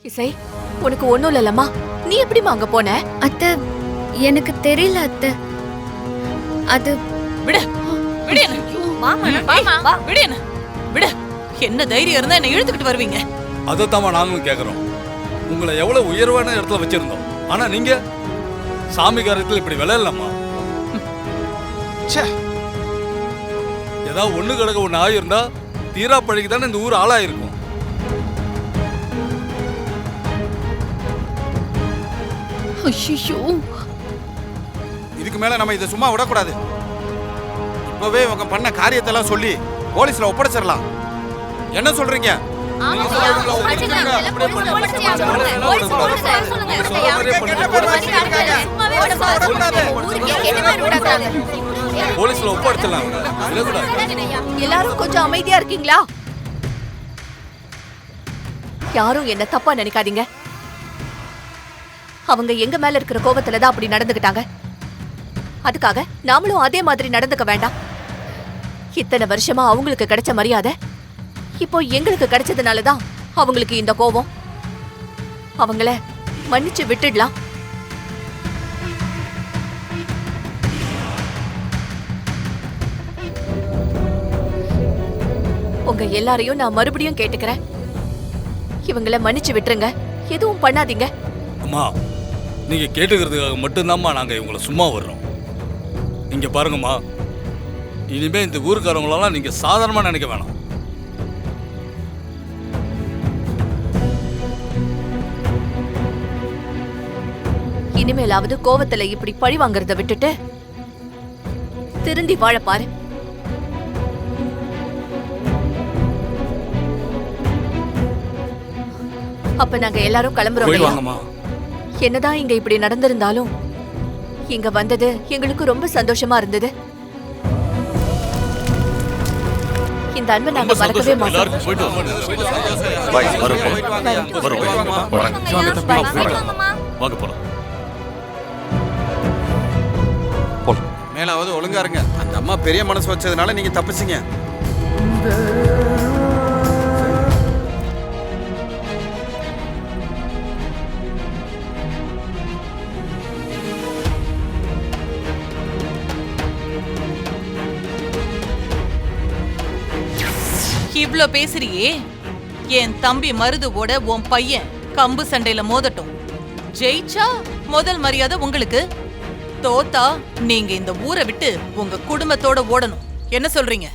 இசை, உனக்கு ஒண்ணும் இல்லலம்மா. நீ எப்படிமா அங்க போன? அத்தை, எனக்கு தெரியல அத்தை. அது விடு விடு என்ன. விடு என்ன. விடு. என்ன தைரியம் இருந்தா என்ன இழுத்துக்கிட்டு வருவீங்க? அதைத்தாமா நாங்களும் கேக்குறோம். உங்களை எவ்வளவு உயர்வான இடத்துல வச்சிருந்தோம். ஆனா நீங்க சாமி காரியத்தில் இப்படி விளையாடலாமா? ஏதாவது ஒண்ணு கிடக்க ஒண்ணு ஆயிருந்தா தீரா பழிக்கு தானே இந்த ஊர் ஆளாயிருக்கும். ஐயோ, இதுக்கு மேல நம்ம இதை சும்மா விடக்கூடாது. இப்பவே உங்க பண்ண காரியத்தெல்லாம் சொல்லி போலீஸ்ல ஒப்படைச்சிடலாம். என்ன சொல்றீங்க? போலீஸ்ல ஒப்படைச்சிடலாம். எல்லாரும் கொஞ்சம் அமைதியா இருக்கீங்களா? யாரும் என்ன தப்பா நினைக்காதீங்க. அவங்க எங்க மேல இருக்கிற கோபத்துலதான் அப்படி நடந்துகிட்டாங்க. அதுக்காக நாமளும் அதே மாதிரி நடந்துக்க வேண்டாம். இத்தனை வருஷமா அவங்களுக்கு கிடைச்ச மரியாதை இப்போ எங்களுக்கு கிடைச்சதுனாலதான் அவங்களுக்கு இந்த கோபம். அவங்கள மன்னிச்சு விட்டுடலாம். உங்க எல்லாரையும் நான் மறுபடியும் கேட்டுக்கிறேன். இவங்கள மன்னிச்சு விட்டுருங்க. எதுவும் பண்ணாதீங்க. அம்மா, நீங்க கேட்டுக்கிறதுக்காக மட்டும்தாம்மா நாங்க இவங்களை சும்மா வர்றோம். இங்க பாருங்கம்மா, இனிமே இந்த ஊருக்காரங்களெல்லாம் நீங்க சாதாரணமா நினைக்க வேணாம். இனிமேலாவது கோவத்துல இப்படி பழி வாங்கறத விட்டுட்டு திருந்தி வாழ பாரு. அப்ப நாங்க எல்லாரும் கிளம்புறோம். என்னதான் இங்க இப்படி நடந்திருந்தாலும் இங்க வந்தது எங்களுக்கு ரொம்ப சந்தோஷமா இருந்தது. இந்த அன்பை நாங்க மறக்கவே மாட்டோம். மேலாவது ஒழுங்கா இருங்க. அந்த அம்மா பெரிய மனசு வச்சதுனால நீங்க தப்பிச்சிங்க. இவ்ளோ பேசுறியே, என் தம்பி மருதுவோட உன் பையன் கம்பு சண்டையில மோதட்டும். ஜெயிச்சா முதல் மரியாதை உங்களுக்கு, தோத்தா நீங்க இந்த ஊரை விட்டு உங்க குடும்பத்தோட ஓடணும். என்ன சொல்றீங்க?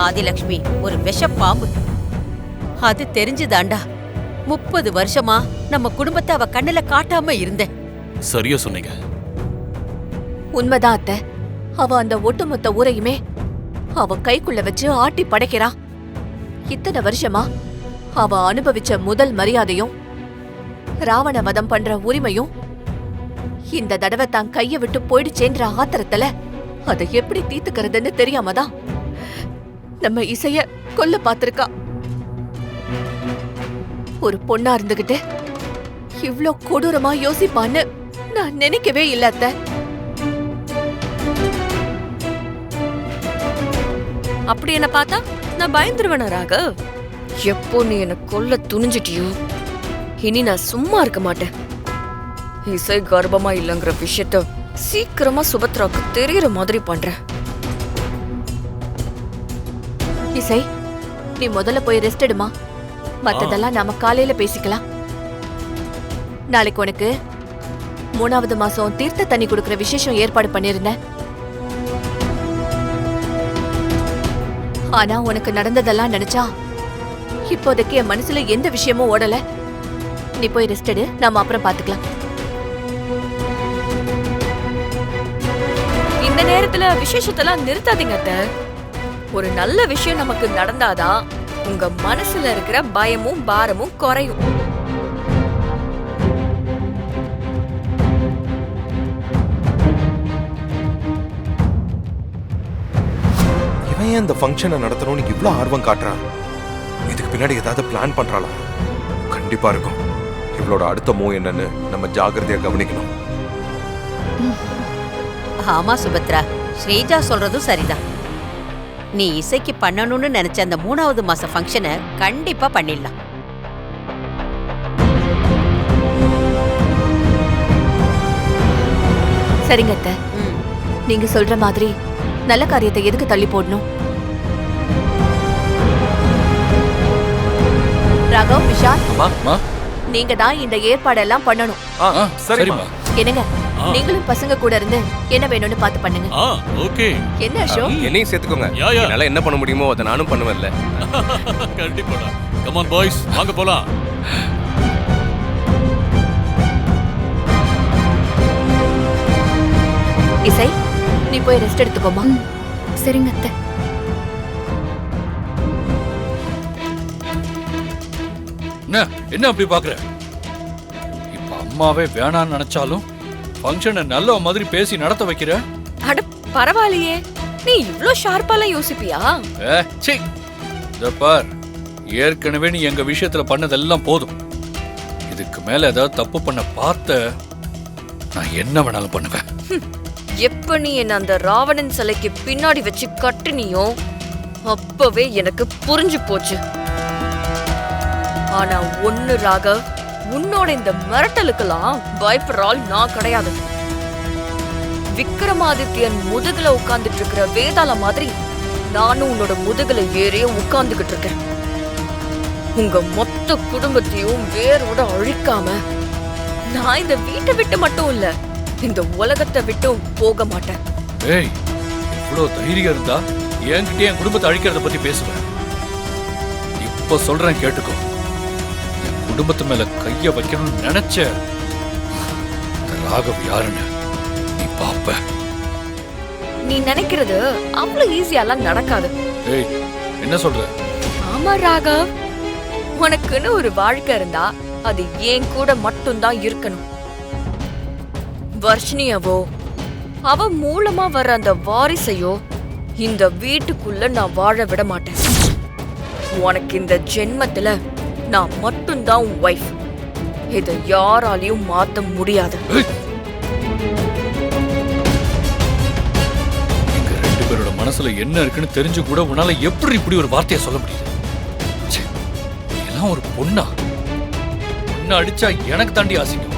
ஆதிலட்சுமி ஒரு விஷப்பாம்பு. அது தெரிஞ்சுதாண்டா 30 வருஷமா நம்ம குடும்பத்தை அவ கண்ணுல காட்டாம இருந்தேன். சரியா சொன்னீங்க. உண்மைதான் அத்தை. அவ அந்த ஒட்டுமொத்த ஊரையுமே அவ கைக்குள்ள வச்சு ஆட்டி படைக்கிறா. இத்தனை வருஷமா அவ அனுபவிச்ச முதல் மரியாதையும் ராவண வதம் பண்ற உரிமையும் இந்த தடவை தான் கைய விட்டு போயிடுச்சேன்ற ஆத்திரத்துல அதை எப்படி தீர்த்துக்கிறதுன்னு தெரியாமதான் நம்ம இசைய கொல்ல பாத்திருக்கா. ஒரு பொண்ணா இருந்துகிட்டு இவ்ளோ கொடூரமா யோசிப்பான்னு நான் நினைக்கவே இல்ல அத்தை. அப்படி என்ன பார்த்தா நான் பயந்துருவனாராக. எப்போ நீ என்ன கொல்ல துணிஞ்சிட்டியோ இனி நான் சும்மா இருக்க மாட்டேன். இசை கர்ப்பமா இல்லைங்கிற விஷயத்த சீக்கிரமா சுபத்ராக்கு தெரியற மாதிரி பண்றேன். இசை, நீ முதல்ல போய் ரெஸ்ட் எடுமா. மத்ததெல்லாம் நாம காலையில பேசிக்கலாம். நாளைக்கு உனக்கு 3வது மாசம் தீர்த்த தண்ணி கொடுக்கற விசேஷம் ஏற்பாடு பண்ணிருந்தேன். ஆனா உனக்கு நடந்ததெல்லாம் நினைச்சா இப்போதைக்கு என் மனசுல எந்த விஷயமும் ஓடல. நீ போய் ரெஸ்ட் எடு, நாம அப்புறம் பாத்துக்கலாம். இந்த நேரத்துல விசேஷத்தெல்லாம் நிறுத்தாதீங்க அத்தை. ஒரு நல்ல விஷயம் நமக்கு நடந்தாதான் உங்க மனசுல இருக்கிற பயமும் பாரமும் குறையும். ஏன் இந்த ஃபங்க்ஷனை நடத்தணும்னு இவ்வளோ ஆர்வம் காட்டுறா? இதுக்கு பின்னாடி ஏதாவது பிளான் பண்றாளா? கண்டிப்பா இருக்கும். இவளோட அடுத்த மூவ் என்னன்னு நம்ம ஜாகிரதையா கவனிக்கணும். ஆமா சுபத்ரா, ஸ்ரீஜா சொல்றதும் சரிதான். நீ இசைக்கு பண்ணணும்னு நினைச்ச அந்த 3வது மாச ஃபங்க்ஷனை கண்டிப்பா பண்ணிடலாம். சரிங்க அத்தை, நீங்க சொல்ற மாதிரி நல்ல காரியத்தை எதுக்கு தள்ளி போடணும்? ராகவ், விஷால், அம்மா, நீங்க தான் இந்த ஏற்பாடெல்லாம் பண்ணணும். சரிம்மா. என்னங்க, நீங்களும் பசங்க கூட இருந்து என்ன வேணும்னு பார்த்து பண்ணுங்க. ஓகே. என்ன அசோக்? என்னையும் சேர்த்துக்கோங்க. என்னால என்ன பண்ண முடியுமோ அதை நானும் பண்ணுவேன்ல. கண்டிப்பாடா. கம் ஆன் பாய்ஸ், வாங்க போலாம். இசை, நீ போய் ரெஸ்ட் எடுத்துக்கோமா. சரிங்க அத்தை. என்ன அப்படி பாக்குற? இப்ப அம்மாவே வேணான்னு நினைச்சாலும் ஃபங்க்ஷனை நல்ல மாதிரி பேசி நடத்த வைக்கிற. அட பரவாயில்லையே, நீ இவ்ளோ ஷார்ப்பாலாம் யோசிப்பியா? சீ, இத பார், ஏற்கனவே நீ எங்க விஷயத்துல பண்ணதெல்லாம் போதும். இதுக்கு மேல ஏதாவது தப்பு பண்ண பார்த்த நான் என்ன வேணாலும் பண்ணுவேன். எப்ப நீ என்ன அந்த ராவணன் சிலைக்கு பின்னாடி வச்சு கட்டுனியோ அப்பவே எனக்கு புரிஞ்சு போச்சு. ஆனா ஒண்ணு ராகவ், உன்னோட இந்த மிரட்டலுக்கெல்லாம் பயப்படுறாள் நான் கிடையாது. விக்ரமாதித்யன் முதுகுல உட்கார்ந்துட்டு இருக்கிற வேதாள மாதிரி நானும் உன்னோட முதுகுல ஏறிய உட்கார்ந்துகிட்டு இருக்கேன். உங்க மொத்த குடும்பத்தையும் வேரோட அழிக்காம நான் இந்த வீட்டை விட்டு மட்டும் இல்ல, இந்த உலகத்தை விட்டும் போக மாட்டேன். ஏய், இவ்வளவு தைரியம் இருந்தா என்கிட்ட என் குடும்பத்தை அழிக்கிறத பத்தி பேசுவேன். இப்ப சொல்றேன் கேட்டுக்கோ. என் குடும்பத்து மேல கைய வைக்கணும்னு நினைச்ச இந்த ராகவ் யாருன்னு நீ பாப்ப. நீ நினைக்கிறது அவ்வளவு ஈஸியாலாம் நடக்காது. ஏய், என்ன சொல்ற? ஆமா ராகவ், உனக்குன்னு ஒரு வாழ்க்கை இருந்தா அது ஏன் கூட மட்டும்தான் இருக்கணும். வர்ஷினியவோ அவ மூலமா வர அந்த வாரிசையோ இந்த வீட்டுக்குள்ள நான் வாழ விட மாட்டேன். உனக்கு இந்த ஜென்மத்துல நான் மட்டும்தான் உன் வைஃப். இதை யாராலையும் மாத்த முடியாது. எங்க 2 பேரோட மனசுல என்ன இருக்குன்னு தெரிஞ்சு கூட உன்னால எப்படி இப்படி ஒரு வார்த்தையை சொல்ல முடியுது? ச்சே, நீ எல்லாம் ஒரு பொண்ணா? பொண்ணு அடிச்சா எனக்கு தாண்டி ஆசைக்கும்.